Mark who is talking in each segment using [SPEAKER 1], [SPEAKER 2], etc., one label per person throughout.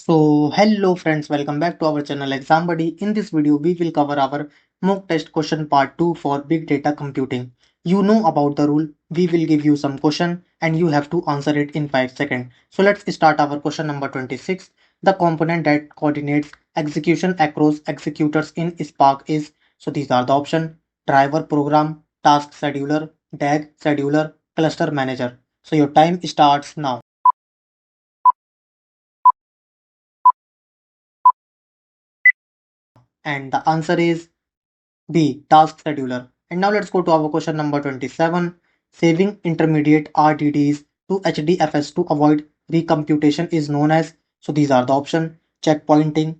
[SPEAKER 1] Hello friends, welcome back to our channel Exam Buddy. In this video, we will cover our mock test question part 2 for big data computing. You know about the rule. We will give you some question and you have to answer it in 5 seconds. So let's start our question number 26. The component that coordinates execution across executors in Spark is, so these are the option: driver program, task scheduler, DAG scheduler, cluster manager. So your time starts now. And the answer is B. Task scheduler. And now let's go to our question number 27. Saving intermediate RDDs to HDFS to avoid recomputation is known as, so these are the option: checkpointing,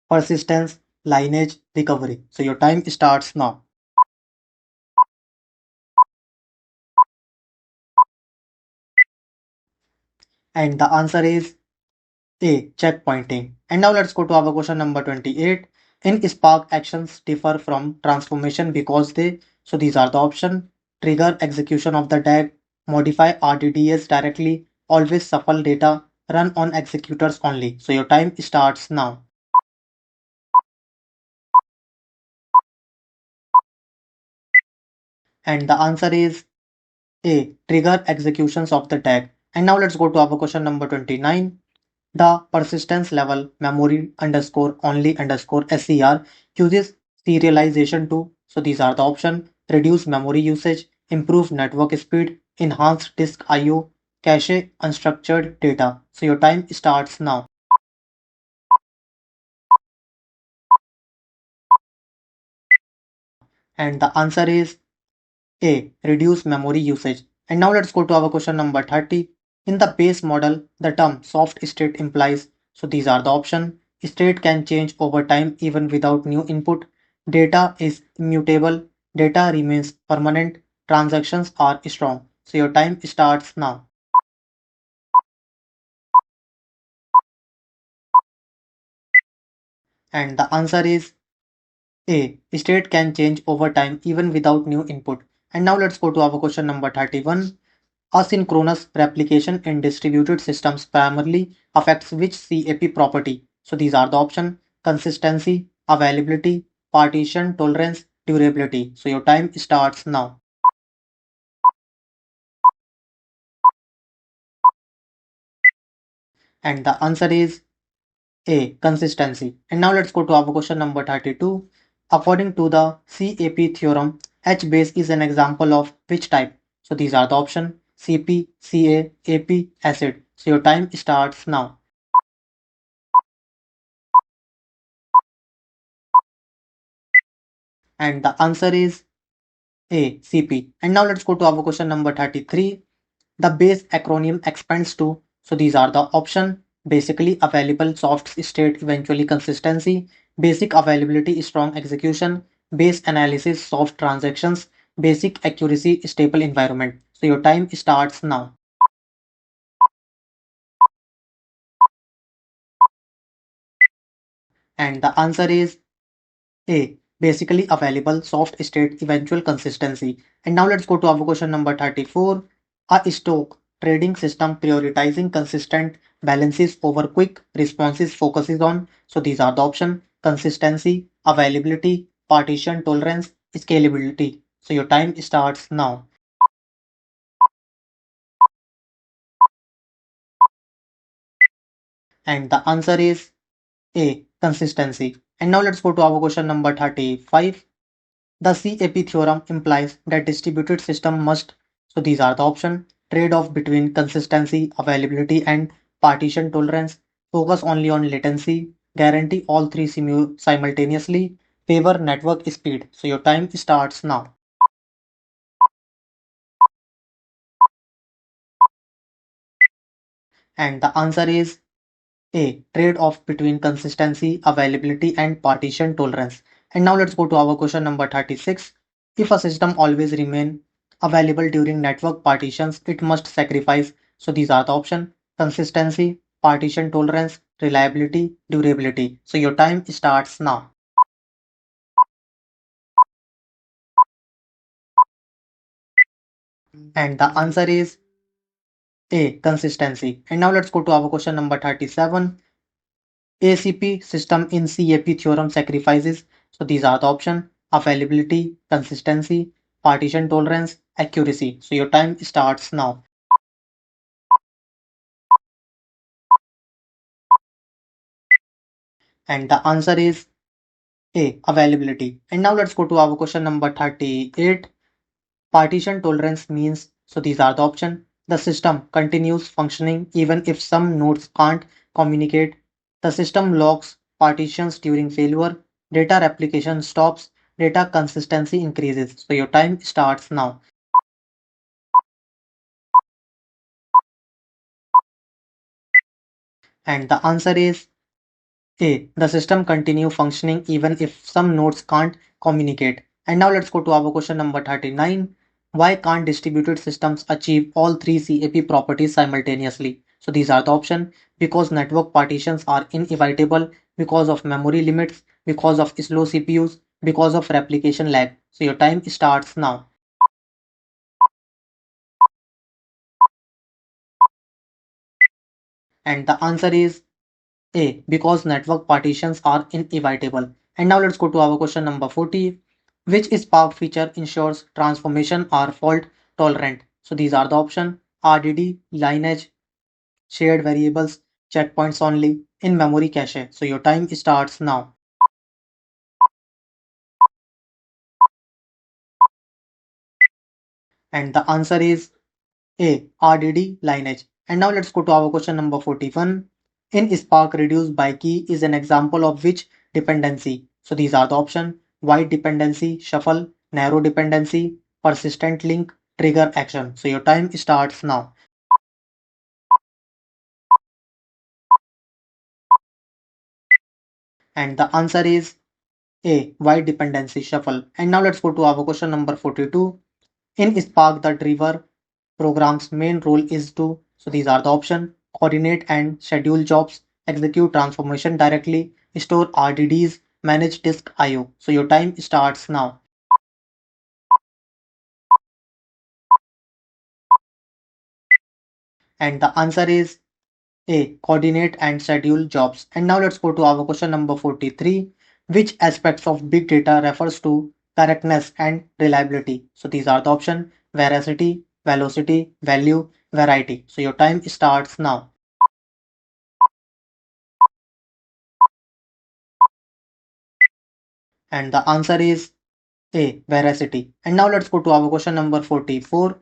[SPEAKER 1] persistence, lineage, recovery. So your time starts now. And the answer is A. Checkpointing. And now let's go to our question number 28. In Spark, actions differ from transformation because they, so these are the option: trigger execution of the DAG, modify RDDS directly, always shuffle data, run on executors only. So your time starts now. And the answer is A. Trigger executions of the DAG. And now let's go to our question number 29. The persistence level memory underscore only underscore SCR uses serialization to, so these are the option: reduce memory usage, improve network speed, enhance disk IO, cache unstructured data. So your time starts now. And the answer is A. Reduce memory usage. And now let's go to our question number 30. In the base model, the term soft state implies, so these are the option: state can change over time even without new input, data is immutable, data remains permanent, transactions are strong. So your time starts now. And the answer is A. State can change over time even without new input. And now let's go to our question number 31. Asynchronous replication in distributed systems primarily affects which CAP property? So these are the option: consistency, availability, partition, tolerance, durability. So your time starts now. And the answer is A. Consistency. And now let's go to our question number 32. According to the CAP theorem, H base is an example of which type? So these are the option: CP, CA, AP, acid. So your time starts now. And the answer is A. CP. And now let's go to our question number 33. The base acronym expands to, so these are the option: basically available, soft state, eventually consistency, basic availability, strong execution, base analysis, soft transactions, basic accuracy, stable environment. So your time starts now. And the answer is A. Basically available, soft state, eventual consistency. And now let's go to our question number 34. A stock trading system prioritizing consistent balances over quick responses focuses on, so these are the option: consistency, availability, partition, tolerance, scalability. So your time starts now. And the answer is A. Consistency. And now let's go to our question number 35. The CAP theorem implies that distributed system must, so these are the option: trade-off between consistency, availability, and partition tolerance, focus only on latency, guarantee all three simultaneously, favor network speed. So your time starts now. And the answer is A. Trade-off between consistency, availability, and partition tolerance. And now let's go to our question number 36. If a system always remain available during network partitions, it must sacrifice, so these are the option: consistency, partition tolerance, reliability, durability. So your time starts now. And the answer is A. Consistency. And now let's go to our question number 37. ACP system in CAP theorem sacrifices. So these are the option: availability, consistency, partition tolerance, accuracy. So your time starts now. And the answer is A. Availability. And now let's go to our question number 38. Partition tolerance means, so these are the option: the system continues functioning even if some nodes can't communicate, the system locks partitions during failure, data replication stops, data consistency increases. So your time starts now. And the answer is A. The system continue functioning even if some nodes can't communicate. And now let's go to our question number 39. Why can't distributed systems achieve all three CAP properties simultaneously? So these are the options: because network partitions are inevitable, because of memory limits, because of slow CPUs, because of replication lag. So your time starts now. And the answer is A. Because network partitions are inevitable. And now let's go to our question number 40. Which Spark feature ensures transformation are fault tolerant? So these are the options: RDD, lineage, shared variables, checkpoints only, in memory cache. So your time starts now. And the answer is A. RDD, lineage. And now let's go to our question number 41. In Spark, reduce by key is an example of which dependency? So these are the options: wide dependency, shuffle, narrow dependency, persistent link, trigger action. So your time starts now. And the answer is A. Wide dependency, shuffle. And now let's go to our question number 42. In Spark, the driver program's main role is to, so these are the options: coordinate and schedule jobs, execute transformation directly, store RDDs, manage disk IO. So your time starts now. And the answer is A. Coordinate and schedule jobs. And now let's go to our question number 43. Which aspects of big data refers to correctness and reliability? So these are the options: veracity, velocity, value, variety. So your time starts now. And the answer is A. Veracity. And now let's go to our question number 44.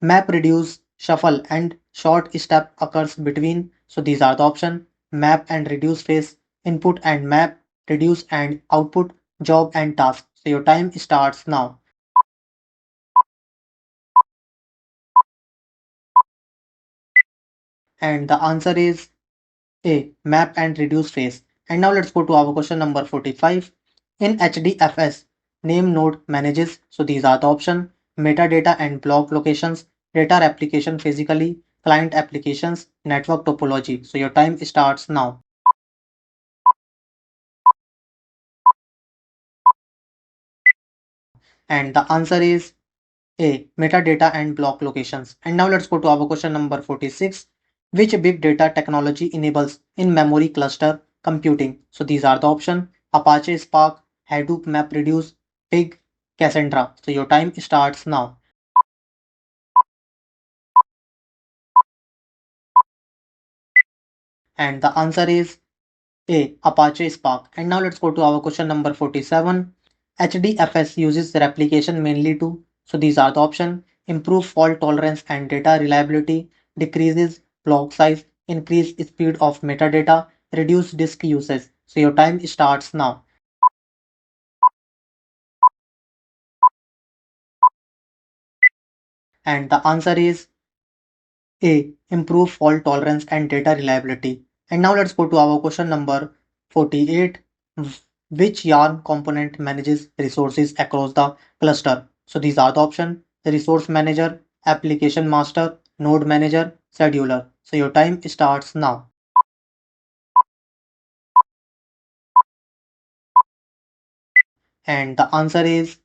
[SPEAKER 1] Map, reduce, shuffle, and short step occurs between. So these are the options: map and reduce phase, input and map, reduce and output, job and task. So your time starts now. And the answer is A. Map and reduce phase. And now let's go to our question number 45. In HDFS, name node manages. So these are the options: metadata and block locations, data replication physically, client applications, network topology. So your time starts now. And the answer is A. Metadata and block locations. And now let's go to our question number 46. Which big data technology enables in-memory cluster computing? So these are the options: Apache Spark, Hadoop MapReduce, Pig, Cassandra. So your time starts now. And the answer is A. Apache Spark. And now let's go to our question number 47. HDFS uses replication mainly to, so these are the options: improve fault tolerance and data reliability, decreases block size, increase speed of metadata, reduce disk usage. So your time starts now. And the answer is A. Improve fault tolerance and data reliability. And now let's go to our question number 48. Which yarn component manages resources across the cluster? So these are the options: resource manager, application master, node manager, scheduler. So your time starts now. And the answer is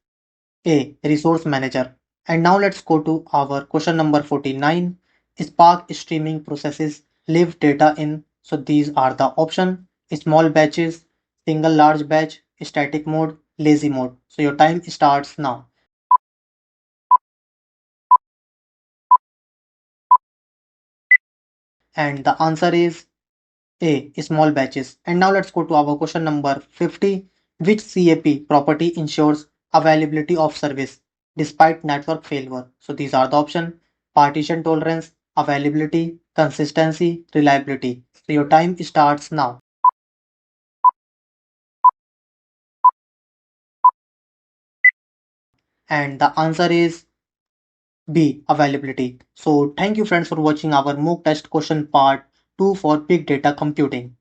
[SPEAKER 1] A. Resource manager. And now let's go to our question number 49. Spark streaming processes live data in. So these are the option: small batches, single large batch, static mode, lazy mode. So your time starts now. And the answer is A, small batches. And now let's go to our question number 50. Which CAP property ensures availability of service despite network failure? So these are the option: partition tolerance, availability, consistency, reliability. So your time starts now. And the answer is B, availability. So thank you friends for watching our mock test question part 2 for big data computing.